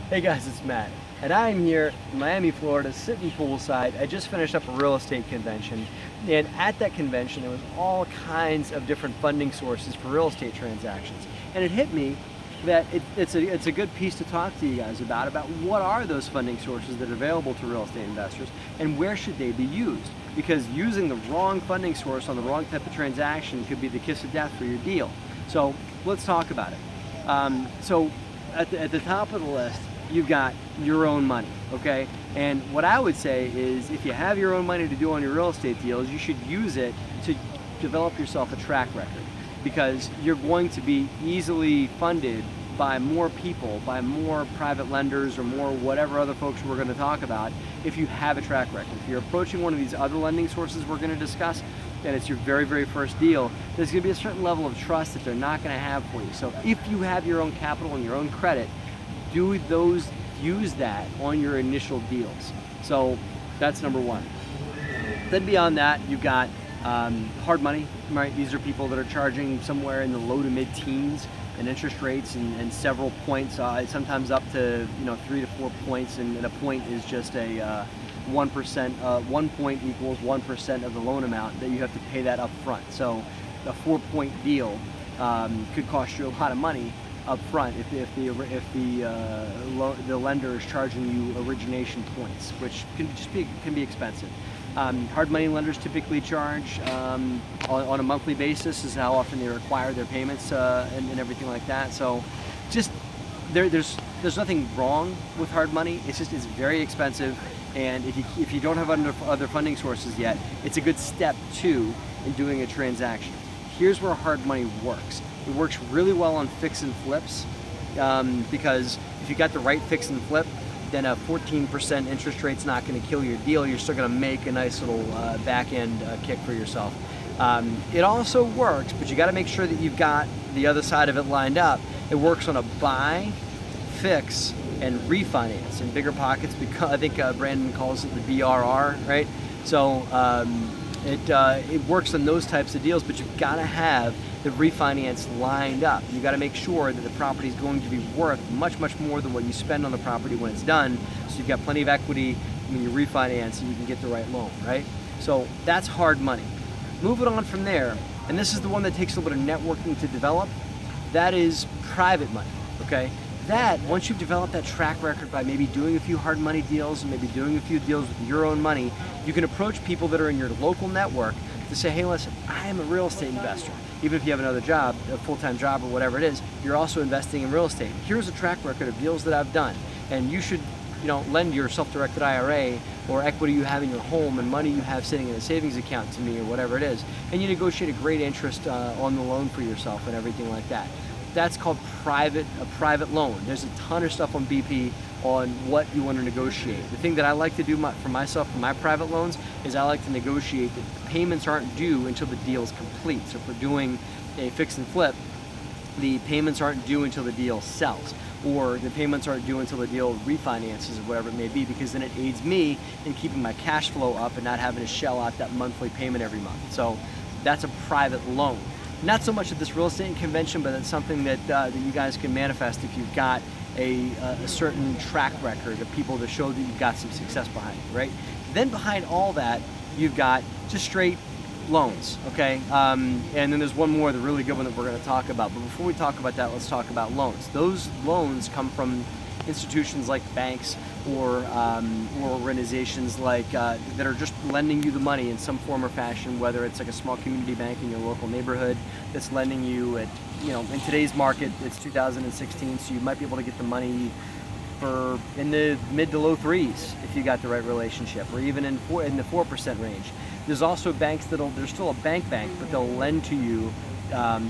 Hey guys, it's Matt, and I'm here in Miami, Florida, sitting poolside. I just finished up a real estate convention, and at that convention there was all kinds of different funding sources for real estate transactions. And it hit me that it's a good piece to talk to you guys about what are those funding sources that are available to real estate investors and where should they be used. Because using the wrong funding source on the wrong type of transaction could be the kiss of death for your deal. So let's talk about it. So at the top of the list, you've got your own money, okay? And what I would say is if you have your own money to do on your real estate deals, you should use it to develop yourself a track record, because you're going to be easily funded by more people, by more private lenders or more whatever other folks we're going to talk about if you have a track record. If you're approaching one of these other lending sources we're going to discuss, and it's your very first deal, there's going to be a certain level of trust that they're not going to have for you. So if you have your own capital and your own credit, use that on your initial deals. So that's number one. Then beyond that, you've got hard money, right? These are people that are charging somewhere in the low to mid teens in interest rates and several points, sometimes up to 3 to 4 points, and a point is just a 1%. 1 point equals 1% of the loan amount that you have to pay that up front. So a 4-point deal could cost you a lot of money up front if the lender is charging you origination points, which can be expensive. Hard money lenders typically charge on a monthly basis is how often they require their payments and everything like that. So just there's nothing wrong with hard money. It's very expensive, and if you don't have other funding sources yet, it's a good step two in doing a transaction. Here's where hard money works. It works really well on fix and flips because if you got the right fix and flip, then a 14% interest rate's not going to kill your deal. You're still going to make a nice little back end kick for yourself. It also works, but you got to make sure that you've got the other side of it lined up. It works on a buy, fix, and refinance in bigger pockets, because I think Brandon calls it the BRR, right? So it works on those types of deals, but you've got to have the refinance lined up. You got to make sure that the property is going to be worth much more than what you spend on the property when it's done. So you've got plenty of equity when you refinance, and you can get the right loan, right? So that's hard money. Moving on from there, and this is the one that takes a little bit of networking to develop. That is private money. Okay. That, once you've developed that track record by maybe doing a few hard money deals and maybe doing a few deals with your own money, you can approach people that are in your local network to say, hey, listen, I am a real estate investor. Even if you have another job, a full-time job or whatever it is, you're also investing in real estate. Here's a track record of deals that I've done, and you should lend your self-directed IRA or equity you have in your home and money you have sitting in a savings account to me or whatever it is, and you negotiate a great interest on the loan for yourself and everything like that. That's called a private loan. There's a ton of stuff on BP on what you want to negotiate. The thing that I like to do for myself, for my private loans, is I like to negotiate that the payments aren't due until the deal is complete. So if we're doing a fix and flip, the payments aren't due until the deal sells, or the payments aren't due until the deal refinances or whatever it may be, because then it aids me in keeping my cash flow up and not having to shell out that monthly payment every month. So that's a private loan. Not so much at this real estate convention, but it's something that you guys can manifest if you've got a certain track record of people to show that you've got some success behind you, right? Then behind all that, you've got just straight loans, okay? And then there's one more, the really good one that we're going to talk about. But before we talk about that, let's talk about loans. Those loans come from institutions like banks or organizations like that are just lending you the money in some form or fashion, whether it's like a small community bank in your local neighborhood that's lending you at, in today's market, it's 2016, so you might be able to get the money for in the mid to low threes if you got the right relationship, or even in the 4% range. There's also banks they're still a bank, but they'll lend to you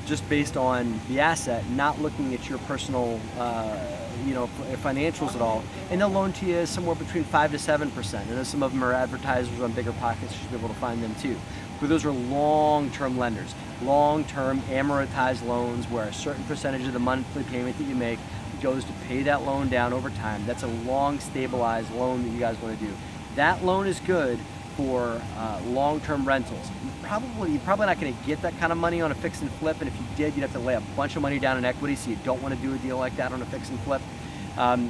just based on the asset, not looking at your personal financials at all, and they'll loan to you somewhere between 5 to 7%. And then some of them are advertisers on bigger pockets, you should be able to find them too. But those are long-term lenders, long-term amortized loans where a certain percentage of the monthly payment that you make goes to pay that loan down over time. That's a long, stabilized loan that you guys want to do. That loan is good for long-term rentals. You're probably not going to get that kind of money on a fix and flip, and if you did, you'd have to lay a bunch of money down in equity, so you don't want to do a deal like that on a fix and flip.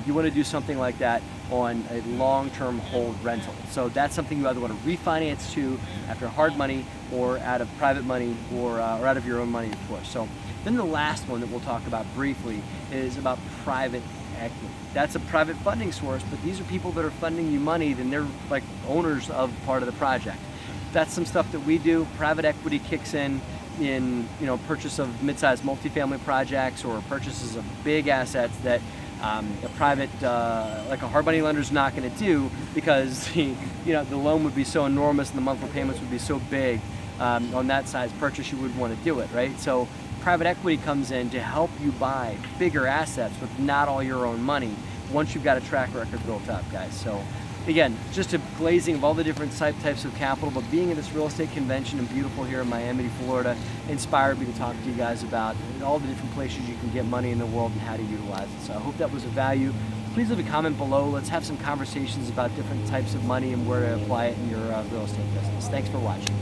you want to do something like that on a long-term hold rental. So that's something you either want to refinance to after hard money, or out of private money, or out of your own money, of course. So then the last one that we'll talk about briefly is about private equity. That's a private funding source, but these are people that are funding you money, then they're like owners of part of the project. That's some stuff that we do. Private equity kicks in purchase of mid-sized multifamily projects, or purchases of big assets that a private, like a hard money lender, is not going to do, because the loan would be so enormous and the monthly payments would be so big. On that size purchase, you wouldn't want to do it, right? So private equity comes in to help you buy bigger assets with not all your own money once you've got a track record built up, guys. So again, just a glazing of all the different types of capital, but being at this real estate convention in beautiful here in Miami, Florida, inspired me to talk to you guys about all the different places you can get money in the world and how to utilize it. So I hope that was of value. Please leave a comment below. Let's have some conversations about different types of money and where to apply it in your real estate business. Thanks for watching.